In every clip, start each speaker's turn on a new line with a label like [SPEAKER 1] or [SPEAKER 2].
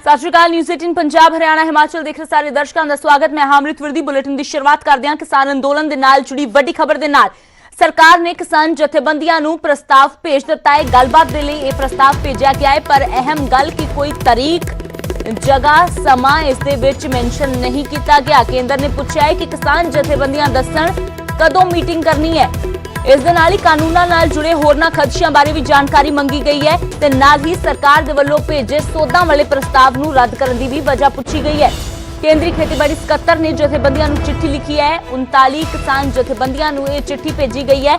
[SPEAKER 1] ਸਤਿ ਸ਼੍ਰੀ ਅਕਾਲ। ਨਿਊਜ਼ 18 ਪੰਜਾਬ ਹਰਿਆਣਾ ਹਿਮਾਚਲ ਦੇਖ ਰਹੇ ਸਾਰੇ ਦਰਸ਼ਕਾਂ ਦਾ ਸਵਾਗਤ। ਮੈਂ ਹਾਮਰਿਤ ਵਿਰਦੀ। ਬੁਲੇਟਿਨ ਦੀ ਸ਼ੁਰੂਆਤ ਕਰਦੇ ਹਾਂ ਕਿਸਾਨ ਅੰਦੋਲਨ ਦੇ ਨਾਲ ਜੁੜੀ ਵੱਡੀ ਖਬਰ ਦੇ ਨਾਲ। ਸਰਕਾਰ ਨੇ ਕਿਸਾਨ ਜਥੇਬੰਦੀਆਂ ਨੂੰ ਪ੍ਰਸਤਾਵ ਭੇਜ ਦਿੱਤਾ ਹੈ। ਗੱਲਬਾਤ ਦੇ ਲਈ ਇਹ ਪ੍ਰਸਤਾਵ ਭੇਜਿਆ ਗਿਆ ਹੈ, ਪਰ ਅਹਿਮ ਗੱਲ ਕਿ ਕੋਈ ਤਾਰੀਖ, ਜਗ੍ਹਾ, ਸਮਾਂ ਇਸ ਦੇ ਵਿੱਚ ਮੈਂਸ਼ਨ ਨਹੀਂ ਕੀਤਾ ਗਿਆ। ਕੇਂਦਰ ਨੇ ਪੁੱਛਿਆ ਹੈ ਕਿ ਕਿਸਾਨ ਜਥੇਬੰਦੀਆਂ ਦੱਸਣ ਕਦੋਂ ਮੀਟਿੰਗ ਕਰਨੀ ਹੈ। इस दे नाल ही कानूनां नाल जुड़े होरना खदशियां बारे भी जानकारी मंगी गई है ते नाल ही सरकार दे वल्लों भेजे सोधां वाले प्रस्ताव नूं रद्द करन दी भी वजह पूछी गई है। केंद्रीय खेतीबाड़ी सकत्तर ने जथेबंदियां नूं चिट्ठी लिखी है। 39 किसान जथेबंदियां नूं यह चिट्ठी भेजी गई है,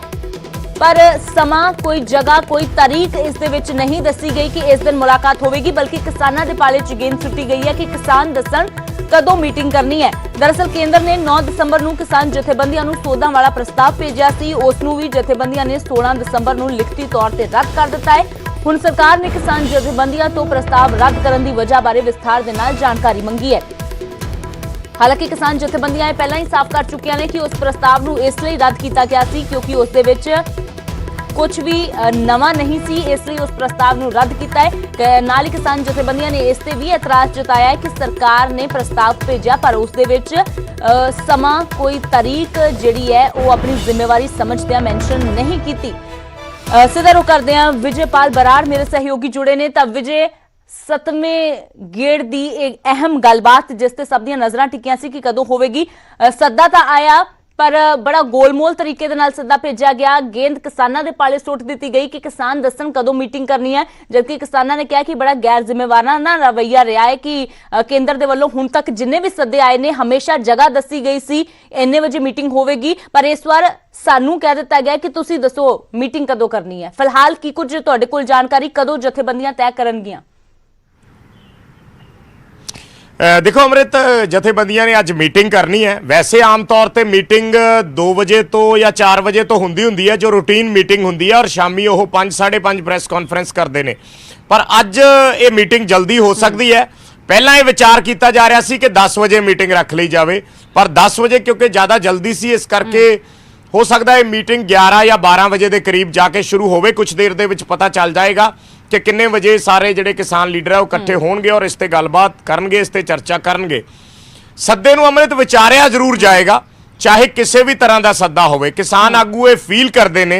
[SPEAKER 1] पर समा, कोई जगह, कोई तारीख इस दे विच नहीं दसी गई कि इस दिन मुलाकात होगी, बल्कि किसानां दे पाले च गेंद सुट्टी गई है कि किसान दसन कदों मीटिंग करनी है। दरअसल केंद्र ने 9 दसंबर नूं किसान जथेबंदियां नूं सोधां वाला प्रस्ताव भेजिया सी। उस नूं भी जथेबंदियां ने 16 दसंबर नूं लिखती तौर ते रद्द कर दिता है। हुण सरकार ने किसान जथेबंदियां तो प्रस्ताव रद्द करन दी वजह बारे विस्तार दे नाल जानकारी मंगी है। हालांकि किसान जथेबंदियां पहलां ही साफ कर चुकियां ने कि उस प्रस्ताव नूं इसलिए रद्द किया गया सी क्योंकि उस दे विच कुछ भी नवा नहीं सी, इसलिए उस प्रस्ताव नूं रद्द किया है। नाल ही किसान जथेबंदियां ने इस ते भी एतराज जताया है कि सरकार ने प्रस्ताव भेजा पर उस दे विच समा, कोई तारीख जिहड़ी है वो अपनी जिम्मेवारी समझदे मैंशन नहीं की। सीधा रुख करदे हां विजयपाल बराड़ मेरे सहयोगी जुड़े ने। तां विजय, 7वें गेड़ दी एक अहम गलबात जिस ते सब दी नज़रां टिकियां सी कि कदों होवेगी। सद्दा तां आया पर बड़ा गोलमोल तरीके दे नाल सद्दा भेजा गया। गेंद किसानां दे पाले सुट दी गई कि किसान दसन कदों मीटिंग करनी है, जबकि किसानां ने कहा कि बड़ा गैर जिम्मेवाराना रवैया रहा है कि केंद्र दे वल्लों हुण तक जिन्ने भी सद्दे आए ने हमेशा जगह दसी गई सी इन्ने वजे मीटिंग होवेगी, पर इस बार सानू कह दिता गया कि तुसी दसो मीटिंग कदों करनी है। फिलहाल की कुछ तुहाडे कोल जानकारी कदों जथेबंदियां तय करनगियां?
[SPEAKER 2] देखो अमृत, जथेबंदियां ने अज मीटिंग करनी है। वैसे आम तौर पर मीटिंग 2 बजे तो या 4 बजे तो होंदी है जो रूटीन मीटिंग होंदी है, और शामी वो 5 साढ़े 5 प्रैस कॉन्फ्रेंस करते हैं। पर अज ये मीटिंग जल्दी हो सकती है। पहला ये विचार किया जा रहा सी कि 10 बजे मीटिंग रख ली जाए, पर 10 बजे क्योंकि ज़्यादा जल्दी सी, इस करके हो सकता है मीटिंग 11 या 12 बजे के करीब जाके शुरू हो। कुछ देर दे विच पता चल जाएगा कि किन्ने बजे सारे जिहड़े किसान लीडर है वो इकट्ठे होणगे और इस ते गलबात करनगे, इस ते चर्चा करनगे। सद्दे नूं अमृत विचारिया जरूर जाएगा, चाहे किसी भी तरह का सद्दा होवे। किसान आगू ये फील करते हैं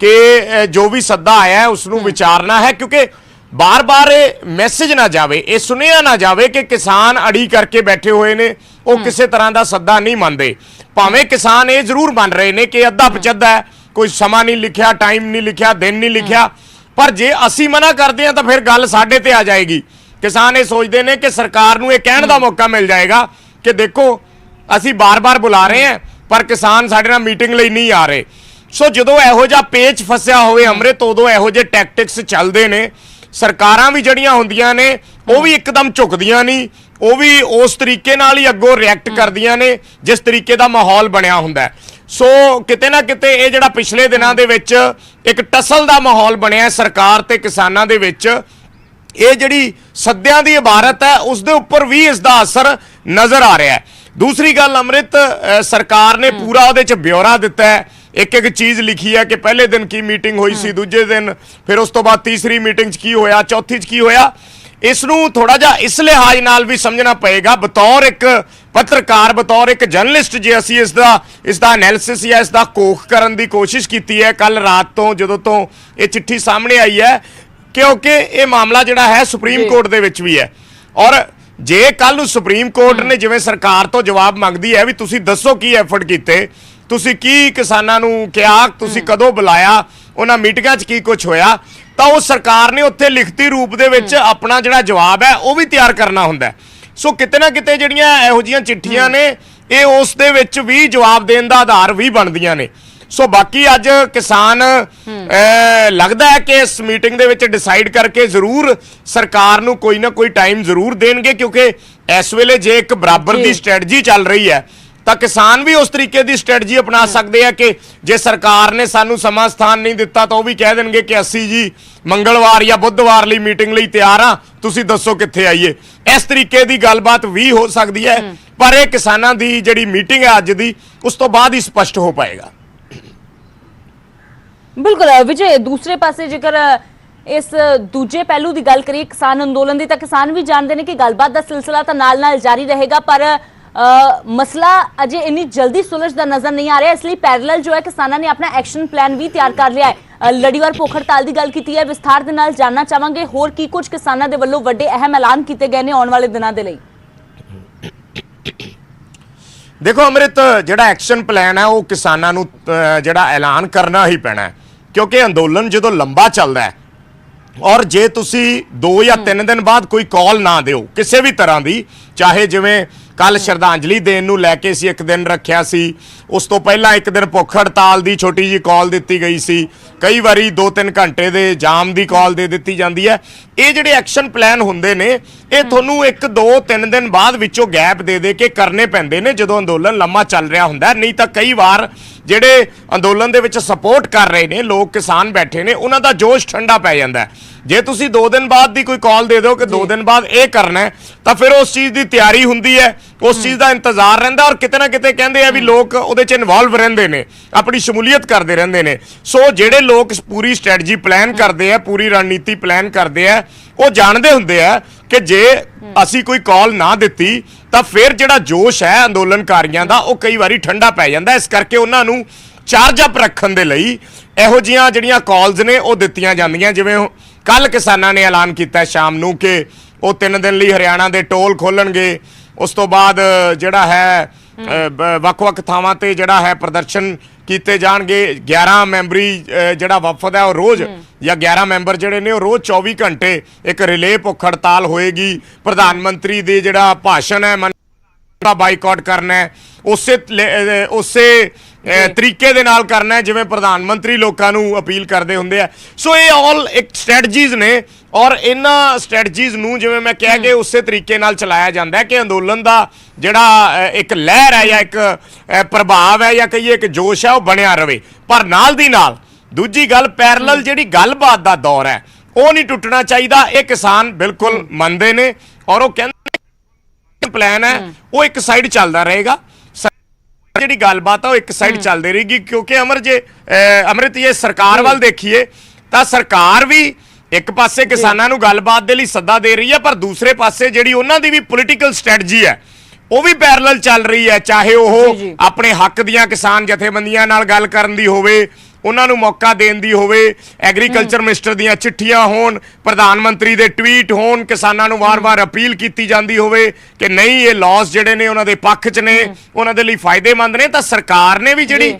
[SPEAKER 2] कि जो भी सद्दा आया है उसनूं विचारना है, क्योंकि बार बार मैसेज ना जाए, ये सुनिया ना जाए कि किसान अड़ी करके बैठे हुए ने, वो किसी तरह का सद्दा नहीं मानते। भावें किसान ये जरूर मान रहे हैं कि अद्धा पचद्धा है, कोई समा नहीं लिखिया, टाइम नहीं लिखिया, दिन नहीं लिखिया, पर जे असी मना करते हैं तो फिर गल साडे ते आ जाएगी। किसान ये सोचते हैं कि सरकार नूं ये कहण दा मौका मिल जाएगा कि देखो असी बार बार बुला रहे हैं पर किसान साडे नाल मीटिंग लई नहीं आ रहे। सो जदों इहो जिहा पेच फसिया होवे अमृत, उदों इहो जिहे टैक्टिक्स चलदे ने। सरकारां भी जड़ियां हुंदियां ने वो भी एकदम झुकदियां नहीं, वो भी उस तरीके नाल ही अगों रिएक्ट करदियां ने जिस तरीके का माहौल बनिया हुंदा है। सो किते ना किते ये जिहड़ा पिछले दिनां दे विच एक टसल का माहौल बनिया सरकार ते किसानां दे विच, ये जिहड़ी सद्दियां दी इबारत है उस दे उपर भी इसका असर नज़र आ रहा है। दूसरी गल अमृत, सरकार ने पूरा उहदे च ब्यौरा दिता है, एक एक चीज़ लिखी है कि पहले दिन की मीटिंग हुई सी, दूजे दिन फिर उस तो बाद तीसरी मीटिंग च की होया, चौथी च की होया। इसनूं थोड़ा जा इस लिहाज नाल भी समझना पएगा, बतौर एक पत्रकार, बतौर एक जर्नलिस्ट, जे असीं इसदा एनालिसिस या इसदा कोख करन दी कोशिश की है कल रात तो जदों तो ये चिट्ठी सामने आई है, क्योंकि ये मामला जिहड़ा है सुप्रीम कोर्ट दे विच भी है। और जे कल सुप्रीम कोर्ट ने जिवें सरकार तो जवाब मंगदी है भी तुसीं दसो की एफर्ट कीते, तुसीं की किसानां नूं कहा, तुसीं कदों बुलाया, उन्हां मीटिंगां 'च की कुछ होया, तो वो सरकार ने उत्थे लिखती रूप दे विच अपना जिहड़ा जवाब है वो भी तैयार करना हुंदा है। सो किते ना किते जिहड़ियां इहो जिहियां चिट्ठियां ने ये उस दे विच भी जवाब देण दा आधार भी बनदियां ने। सो बाकी अज किसान लगदा है कि इस मीटिंग दे विच डिसाइड करके जरूर सरकार नूं कोई ना कोई टाइम जरूर देणगे, क्योंकि इस वेले जे एक बराबर दी स्ट्रैटजी चल रही है तो किसान भी उस तरीके की स्ट्रैटजी अपना सकते हैं कि जे सरकार ने सानू समा स्थान नहीं दिता तो भी कह देंगे कि असी जी मंगलवार या बुधवार ली मीटिंग लई तैयार हाँ, तुसी दसो कित्थे आइए। इस तरीके की गलबात भी हो सकती है, पर यह किसानां दी जिहड़ी मीटिंग है अज दी उस तो बाद ही स्पष्ट हो पाएगा।
[SPEAKER 1] बिल्कुल विजय, दूसरे पासे जेकर इस दूजे पहलू की गल करिए किसान अंदोलन की, तो किसान भी जानते हैं कि गलबात का सिलसिला तो नाल जारी रहेगा, पर मसला अजे इन्नी जल्दी सुलझदा नजर नहीं आ रहा, इसलिए पैरेलल जो है किसानों ने अपना एक्शन प्लान भी तैयार कर लिया है। लड़ीवार भुख हड़ताल की गल की है, विस्तार दे नाल जानना चाहांगे होर की कुछ किसानों के वल्लों वड्डे अहम ऐलान किए गए ने आने वाले दिनों के लिए।
[SPEAKER 2] देखो अमृत, जिहड़ा एक्शन प्लान है वो किसानों नूं जिहड़ा ऐलान करना ही पैना है, क्योंकि अंदोलन जो लंबा चलदा है और जे तुसी 2 या 3 दिन बाद कोई कॉल ना दिओ किसी भी तरह की, चाहे जिवें कल श्रद्धांजलि देन नूं लैके सी एक दिन रखिया सी, उस तो पहला एक दिन भुख हड़ताल की छोटी जी कॉल दी गई सी, कई बारी 2-3 घंटे दे जाम की कॉल दे दी जाती है। ये जिहड़े एक्शन प्लान हुंदे ने ये तुहानूं 1-2-3 दिन बाद विचों गैप दे के करने पैंदे ने जदों अंदोलन लंबा चल रहा हुंदा, नहीं तो कई बार जिहड़े अंदोलन दे विच सपोर्ट कर रहे ने लोग, किसान बैठे ने, उन्हां दा जोश ठंडा पै जांदा है। जे तुसी 2 दिन बाद दी कोई कॉल दे दो कि 2 दिन बाद ये करना है, तो फिर उस चीज़ की तैयारी हुंदी है, उस चीज़ का इंतजार रहिंदा, और किते ना किते कहंदे आ भी लोग उहदे च इन्वॉल्व रहिंदे ने, अपनी शमूलीयत करते रहिंदे ने। सो जिहड़े लोग पूरी स्ट्रैटजी प्लान करते हैं, पूरी रणनीति प्लान करते हैं, वो जानते हुंदे आ कि जे असी कोई कॉल ना दित्ती तो फिर जिहड़ा जोश है अंदोलनकारियों का वो कई बारी ठंडा पै जांदा। इस करके उन्हां नूं चार्ज अप रखण दे लई इहो जिहियां जिहड़ियां कॉल्स ने वो दित्तियां जांदियां। जिवें कल किसानां ने ऐलान किया शाम नूं कि वो 3 दिन लई हरियाणा दे टोल खोलणगे, उस तो बाद जिहड़ा है वख-वख थावां ते जिहड़ा है प्रदर्शन किए जाएंगे। 11 मैंबरी जिहड़ा वफद है वो रोज़ या 11 मैंबर जिहड़े ने वो रोज़ 24 घंटे एक रिले भुख हड़ताल होएगी। प्रधानमंत्री दे जिहड़ा भाषण है का बाइकआउट करना है, उसे तरीके दे नाल करना है जिवें प्रधानमंत्री लोकां नूं अपील करते हुंदे आ। सो ये ऑल एक स्ट्रैटजीज ने, और इन्हां स्ट्रैटजीज नूं जिवें मैं कह के उस तरीके नाल चलाया जाता है कि अंदोलन का जिहड़ा एक लहर है या एक प्रभाव है या कहिए एक जोश है वो बनिया रहे। पर नाल दी नाल दूजी गल पैरेलल जिहड़ी गलबात दा दौर है वो नहीं टुटना चाहिए। ये किसान बिल्कुल मनते ने और वो कहंदे प्लान है वो एक साइड चलता रहेगा, जिहड़ी गलबात है वो एक साइड चलती रहेगी। क्योंकि अमृत ये सरकार वाल देखिए तो सरकार भी एक पासे किसानों नूं गलबात दे लई सद्दा दे रही है, पर दूसरे पासे जिहड़ी उन्हां दी भी पोलीटिकल स्ट्रैटजी है वो भी पैरेलल चल रही है। चाहे वो अपने हक दियां किसान जथेबंदियां नाल गल करन दी होवे, उन्हां नूं मौका देण दी होवे, एग्रीकल्चर मिनिस्टर दियां चिट्ठियां होण, प्रधानमंत्री दे ट्वीट होण, किसानां नूं वार-वार अपील कीती जांदी होवे कि नहीं ये लॉस जिहड़े ने उन्हां दे पक्ष च ने, उन्हां दे लई फायदेमंद ने, तां सरकार ने भी जिहड़ी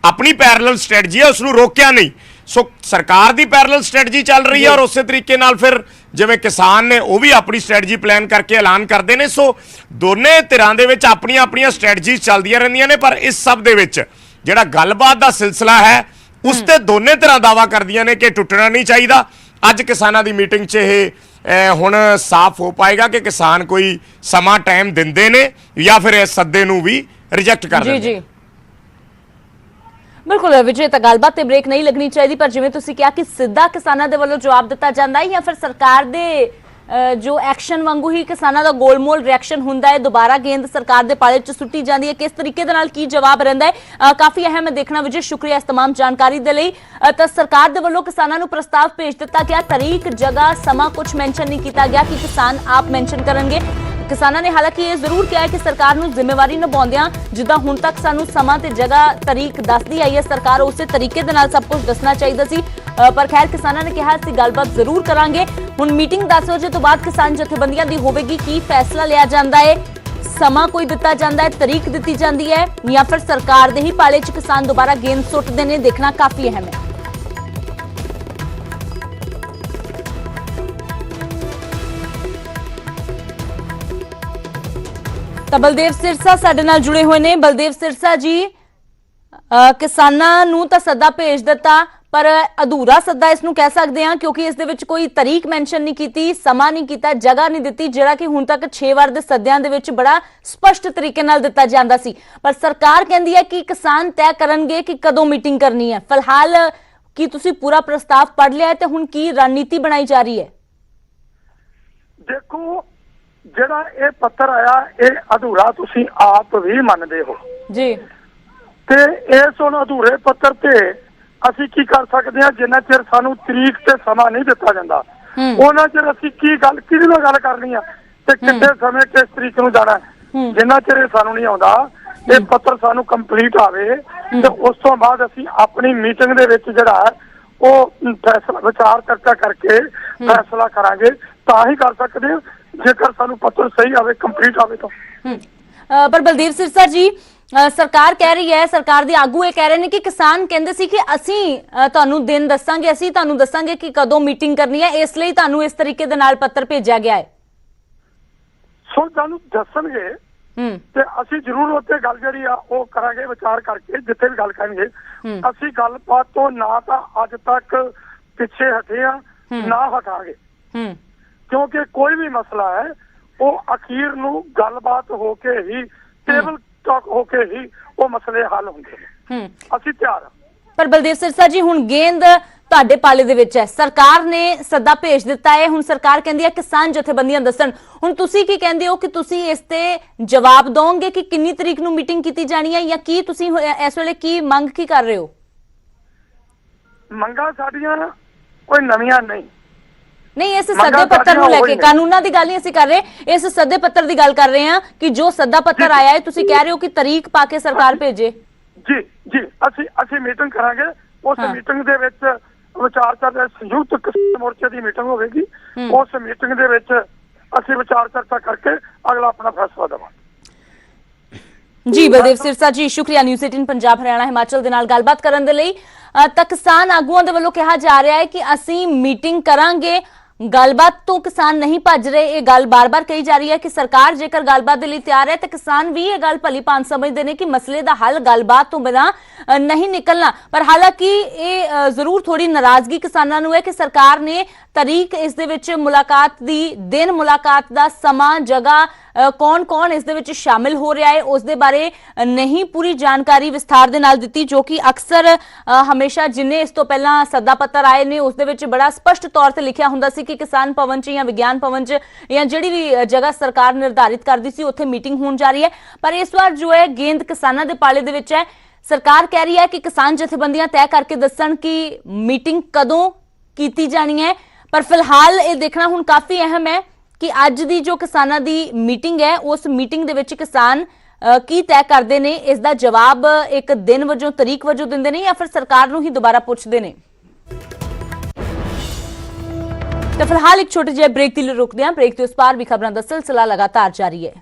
[SPEAKER 2] अपनी पैरेलल स्ट्रैटजी है उसनूं रोकिया नहीं। सो सरकार दी पैरेलल स्ट्रैटजी चल रही है और उस तरीके नाल फिर जिवें किसान ने वो भी अपनी स्ट्रैटजी प्लान करके ऐलान करते हैं। सो दोने धिरां दे विच अपनियां अपनियां स्ट्रैटजीज चलदियां रहिंदियां ने, पर इस सब दे विच जिहड़ा गलबात दा सिलसिला है उस ते दोने धिरां दावा करदियां ने कि टुटना नहीं चाहिए। अज किसानां दी मीटिंग च ये हुण साफ हो पाएगा कि किसान कोई समा टाइम दिंदे ने या फिर इस सद्दे नूं भी रिजेक्ट कर दिंदे ने।
[SPEAKER 1] बिल्कुल विजय, तो गलबात ते ब्रेक नहीं लगनी चाहिए, पर जिवें तुसीं कहा कि सीधा किसानों के वल्लों जवाब दिता जाता है या फिर सरकार दे जो एक्शन वांगू ही किसानों का गोलमोल रिएक्शन हुंदा है, दोबारा गेंद सरकार दे पाले च सुट्टी जाती है, किस तरीके दे नाल की जवाब रहिंदा है, काफी अहम देखना। विजय शुक्रिया इस तमाम जानकारी दे लई। तो सरकार दे वल्लों किसानों नूं प्रस्ताव भेज दिता गया, तारीख जगह समा कुछ मैंशन नहीं किया गया कि किसान आप मैंशन करेंगे। किसानों ने हालांकि ये जरूर कहा है कि सरकार नूं जिम्मेवारी निभाउंदियां जिद्दां हुण तक सानूं समा ते जगह तारीख दसदी आई है सरकार, उस तरीके दे नाल सब कुछ दसना चाहिए सी। पर खैर किसानों ने कहा असीं गलबात जरूर करांगे। हुण मीटिंग 10 वजे तो बाद किसान जथेबंदियां दी होवेगी, की फैसला लिया जांदा है, समा कोई दिता जांदा है, तारीख दिती जांदी है या फिर सरकार दे ही पाले च किसान दोबारा गेंद सुट्टदे ने, देखना काफी अहम है। तो बलदेव सिरसा साडे नाल जुड़े हुए ने। बलदेव सिरसा जी, किसानां नूं तां सद्दा भेज दिता पर अधूरा सद्दा इसनूं कह सकते हैं, क्योंकि इस दे विच कोई तारीख मैंशन नहीं की, समा नहीं किया, जगह नहीं दी, जिहड़ा कि हुण तक 6 वार दे सद्दियां दे विच बड़ा स्पष्ट तरीके नाल दिता जांदा सी। पर सरकार कहंदी है कि किसान तय करनगे कि कदों मीटिंग करनी है। फिलहाल की तुसीं पूरा प्रस्ताव पढ़ लिया है ते हुण की रणनीति बनाई जा रही है?
[SPEAKER 3] देखो ਜਿਹੜਾ ਇਹ ਪੱਤਰ ਆਇਆ ਇਹ ਅਧੂਰਾ ਤੁਸੀਂ ਆਪ ਵੀ ਮੰਨਦੇ ਹੋ
[SPEAKER 1] ਜੀ,
[SPEAKER 3] ਤੇ ਇਸ ਹੁਣ ਅਧੂਰੇ ਪੱਤਰ ਤੇ ਅਸੀਂ ਕੀ ਕਰ ਸਕਦੇ ਹਾਂ ਜਿੰਨਾ ਚਿਰ ਸਾਨੂੰ ਤਰੀਕ ਤੇ ਸਮਾਂ ਨਹੀਂ ਦਿੱਤਾ ਜਾਂਦਾ ਉਹਨਾਂ ਚਿਰ ਅਸੀਂ ਕੀ ਗੱਲ ਕਿਹਦੇ ਨਾਲ ਗੱਲ ਕਰਨੀ ਆ ਤੇ ਕਿੰਨੇ ਸਮੇਂ ਕਿਸ ਤਰੀਕ ਨੂੰ ਜਾਣਾ ਜਿੰਨਾ ਚਿਰ ਇਹ ਸਾਨੂੰ ਨਹੀਂ ਆਉਂਦਾ ਇਹ ਪੱਤਰ ਸਾਨੂੰ ਕੰਪਲੀਟ ਆਵੇ ਤੇ ਉਸ ਤੋਂ ਬਾਅਦ ਅਸੀਂ ਆਪਣੀ ਮੀਟਿੰਗ ਦੇ ਵਿੱਚ ਜਿਹੜਾ ਉਹ ਫੈਸਲਾ ਵਿਚਾਰ ਚਰਚਾ ਕਰਕੇ ਫੈਸਲਾ ਕਰਾਂਗੇ ਤਾਂ ਹੀ ਕਰ ਸਕਦੇ ਹਾਂ ਜੇਕਰ ਸਾਨੂੰ ਪੱਤਰ ਸਹੀ ਆਵੇ ਕੰਪਲੀਟ ਆਵੇ ਤਾਂ।
[SPEAKER 1] ਪਰ ਬਲਦੇਵ ਸਿਰਸਾ ਜੀ ਸਰਕਾਰ ਕਹਿ ਰਹੀ ਹੈ, ਸਰਕਾਰ ਦੇ ਆਗੂ ਇਹ ਕਹਿ ਰਹੇ ਨੇ ਕਿ ਕਿਸਾਨ ਕਹਿੰਦੇ ਸੀ ਕਿ ਅਸੀਂ ਤੁਹਾਨੂੰ ਦਿਨ ਦੱਸਾਂਗੇ, ਅਸੀਂ ਤੁਹਾਨੂੰ ਦੱਸਾਂਗੇ ਕਿ ਕਦੋਂ ਮੀਟਿੰਗ ਕਰਨੀ ਹੈ, ਇਸ ਲਈ ਤੁਹਾਨੂੰ ਇਸ ਤਰੀਕੇ ਦੇ ਨਾਲ ਪੱਤਰ ਭੇਜਿਆ ਗਿਆ ਹੈ।
[SPEAKER 3] ਸੋ ਤੁਹਾਨੂੰ ਦੱਸਣਗੇ ਤੇ ਅਸੀਂ ਜ਼ਰੂਰ ਉੱਥੇ ਗੱਲ ਜਿਹੜੀ ਆ ਉਹ ਕਰਾਂਗੇ ਵਿਚਾਰ ਕਰਕੇ ਜਿੱਥੇ ਵੀ ਗੱਲ ਕਰਾਂਗੇ। ਅਸੀਂ ਗੱਲਬਾਤ ਤੋਂ ਨਾ ਤਾਂ ਅੱਜ ਤੱਕ ਪਿੱਛੇ ਹਟੇ ਆ ਨਾ ਹਟਾਂਗੇ ਕਿਉਂਕਿ ਕੋਈ ਵੀ ਮਸਲਾ ਹੈ ਉਹ ਅਖੀਰ ਨੂੰ ਗੱਲਬਾਤ ਹੋ ਕੇ ਹੀ ਟੇਬਲ ਟਾਕ ਹੋ ਕੇ ਹੀ ਉਹ ਮਸਲੇ ਹੱਲ ਹੁੰਦੇ ਨੇ। ਅਸੀਂ ਤਿਆਰ ਹਾਂ।
[SPEAKER 1] ਪਰ ਬਲਦੇਵ ਸਿਰਸਾ ਜੀ ਹੁਣ ਗੇਂਦ ਤੁਹਾਡੇ ਪਾਲੇ ਦੇ ਵਿੱਚ ਹੈ, ਸਰਕਾਰ ਨੇ ਸੱਦਾ ਭੇਜ ਦਿੱਤਾ ਹੈ, ਹੁਣ ਸਰਕਾਰ ਕਹਿੰਦੀ ਹੈ ਕਿਸਾਨ ਜਥੇਬੰਦੀਆਂ ਦੱਸਣ, ਹੁਣ ਤੁਸੀਂ ਕੀ ਕਹਿੰਦੇ ਹੋ ਕਿ ਤੁਸੀਂ ਇਸ ਤੇ ਜਵਾਬ ਦੋਗੇ ਕਿ ਕਿੰਨੀ ਤਰੀਕ ਨੂੰ ਮੀਟਿੰਗ ਕੀਤੀ ਜਾਣੀ ਹੈ ਜਾਂ ਕੀ ਤੁਸੀਂ ਇਸ ਵੇਲੇ ਕੀ ਮੰਗ ਕੀ ਕਰ ਰਹੇ ਹੋ?
[SPEAKER 3] ਮੰਗਾਂ ਸਾਡੀਆਂ ਕੋਈ ਨਵੀਆਂ ਨਹੀਂ,
[SPEAKER 1] ਇਸ ਸੱਦੇ ਪੱਤਰ ਨੂੰ ਲੈ ਕੇ ਕਾਨੂੰਨਾਂ ਦੀ ਗੱਲ ਨਹੀਂ ਅਸੀਂ ਕਰ ਰਹੇ, ਇਸ ਸੱਦੇ ਪੱਤਰ ਦੀ ਗੱਲ ਕਰ ਰਹੇ ਹਾਂ ਕਿ ਜੋ ਸੱਦਾ ਪੱਤਰ ਆਇਆ ਹੈ ਤੁਸੀਂ ਕਹਿ ਰਹੇ ਹੋ ਕਿ ਤਾਰੀਖ ਪਾ ਕੇ ਸਰਕਾਰ ਭੇਜੇ।
[SPEAKER 3] ਜੀ ਅਸੀਂ ਮੀਟਿੰਗ ਕਰਾਂਗੇ। ਉਸ ਮੀਟਿੰਗ ਦੇ ਵਿੱਚ ਵਿਚਾਰ ਚਰਚਾ ਸੰਯੁਕਤ ਕਿਸਾਨ ਮੋਰਚੇ ਦੀ ਮੀਟਿੰਗ ਹੋਵੇਗੀ। ਉਸ ਮੀਟਿੰਗ ਦੇ ਵਿੱਚ ਅਸੀਂ ਵਿਚਾਰ ਚਰਚਾ ਕਰਕੇ ਅਗਲਾ ਆਪਣਾ ਫੈਸਲਾ ਦੇਵਾਂਗੇ।
[SPEAKER 1] ਜੀ ਬਲਦੇਵ ਸਿਰਸਾ ਜੀ ਸ਼ੁਕਰੀਆ ਨਿਊਜ਼ 18 ਪੰਜਾਬ ਹਰਿਆਣਾ ਹਿਮਾਚਲ ਦੇ ਨਾਲ ਗੱਲਬਾਤ ਕਰਨ ਦੇ ਲਈ। ਤਾਂ ਕਿਸਾਨ ਆਗੂਆਂ ਦੇ ਵੱਲੋਂ ਕਿਹਾ ਜਾ ਰਿਹਾ ਹੈ ਕਿ ਅਸੀਂ ਮੀਟਿੰਗ ਕਰਾਂਗੇ, ਗੱਲਬਾਤ ਤੋਂ ਕਿਸਾਨ ਨਹੀਂ ਭੱਜ ਰਹੇ। ਇਹ ਗੱਲ ਬਾਰ-ਬਾਰ ਕਹੀ ਜਾ ਰਹੀ ਹੈ ਕਿ ਸਰਕਾਰ ਜੇਕਰ ਗੱਲਬਾਤ ਦੇ ਲਈ ਤਿਆਰ ਹੈ ਤਾਂ ਕਿਸਾਨ ਵੀ ਇਹ ਗੱਲ ਭਲੀ ਭਾਂਤ ਸਮਝਦੇ ਨੇ ਕਿ ਮਸਲੇ ਦਾ ਹੱਲ ਗੱਲਬਾਤ ਤੋਂ ਬਿਨਾਂ ਨਹੀਂ ਨਿਕਲਣਾ। ਪਰ ਹਾਲਾਂਕਿ ਇਹ ਜ਼ਰੂਰ ਥੋੜੀ ਨਾਰਾਜ਼ਗੀ ਕਿਸਾਨਾਂ ਨੂੰ ਹੈ ਕਿ ਸਰਕਾਰ ਨੇ ਤਾਰੀਖ ਇਸ ਦੇ ਵਿੱਚ ਮੁਲਾਕਾਤ ਦੀ ਦਿਨ, ਮੁਲਾਕਾਤ ਦਾ ਸਮਾਂ, ਜਗ੍ਹਾ, ਕੌਣ-ਕੌਣ ਇਸ ਦੇ ਵਿੱਚ ਸ਼ਾਮਿਲ ਹੋ ਰਿਹਾ ਹੈ ਉਸ ਦੇ ਬਾਰੇ ਨਹੀਂ ਪੂਰੀ ਜਾਣਕਾਰੀ ਵਿਸਥਾਰ ਦੇ ਨਾਲ ਦਿੱਤੀ, ਜੋ ਕਿ ਅਕਸਰ ਹਮੇਸ਼ਾ ਜਿੰਨੇ ਇਸ ਤੋਂ ਪਹਿਲਾਂ ਸੱਦਾ ਪੱਤਰ ਆਏ ਨੇ ਉਸ ਦੇ ਵਿੱਚ ਬੜਾ ਸਪਸ਼ਟ ਤੌਰ ਤੇ ਲਿਖਿਆ ਹੁੰਦਾ ਸੀ ਕਿ ਕਿਸਾਨ ਭਵਨ 'ਚ ਜਾਂ ਵਿਗਿਆਨ ਭਵਨ 'ਚ ਜਾਂ ਜਿਹੜੀ ਵੀ ਜਗ੍ਹਾ ਸਰਕਾਰ ਨਿਰਧਾਰਿਤ ਕਰਦੀ ਸੀ ਉੱਥੇ ਮੀਟਿੰਗ ਹੋਣ ਜਾ ਰਹੀ ਹੈ। ਪਰ ਇਸ ਵਾਰ ਜੋ ਹੈ ਗੇਂਦ ਕਿਸਾਨਾਂ ਦੇ ਪਾਲੇ ਦੇ ਵਿੱਚ ਹੈ। ਸਰਕਾਰ ਕਹਿ ਰਹੀ ਹੈ ਕਿ ਕਿਸਾਨ ਜਥੇਬੰਦੀਆਂ ਤੈਅ ਕਰਕੇ ਦੱਸਣ ਕਿ ਮੀਟਿੰਗ ਕਦੋਂ ਕੀਤੀ ਜਾਣੀ ਹੈ। ਪਰ ਫਿਲਹਾਲ ਇਹ ਦੇਖਣਾ ਹੁਣ ਕਾਫੀ ਅਹਿਮ ਹੈ ਕਿ ਅੱਜ ਦੀ ਜੋ ਕਿਸਾਨਾਂ ਦੀ ਮੀਟਿੰਗ ਹੈ ਉਸ ਮੀਟਿੰਗ ਦੇ ਵਿੱਚ ਕਿਸਾਨ ਕੀ ਤੈਅ ਕਰਦੇ ਨੇ, ਇਸ ਦਾ ਜਵਾਬ ਇੱਕ ਦਿਨ ਵਜੋਂ, ਤਰੀਕ ਵਜੋਂ ਦਿੰਦੇ ਨੇ ਜਾਂ ਫਿਰ ਸਰਕਾਰ ਨੂੰ ਹੀ ਦੁਬਾਰਾ ਪੁੱਛਦੇ ਨੇ। ਤਾਂ ਫਿਲਹਾਲ ਇੱਕ ਛੋਟੇ ਜਿਹੇ ਬ੍ਰੇਕ ਦੀ ਲਈ ਰੁਕਦੇ ਹਾਂ। ਬ੍ਰੇਕ ਤੋਂ ਇਸ ਪਾਰ ਵੀ ਖਬਰਾਂ ਦਾ ਸਿਲਸਿਲਾ ਲਗਾਤਾਰ ਜਾਰੀ ਹੈ।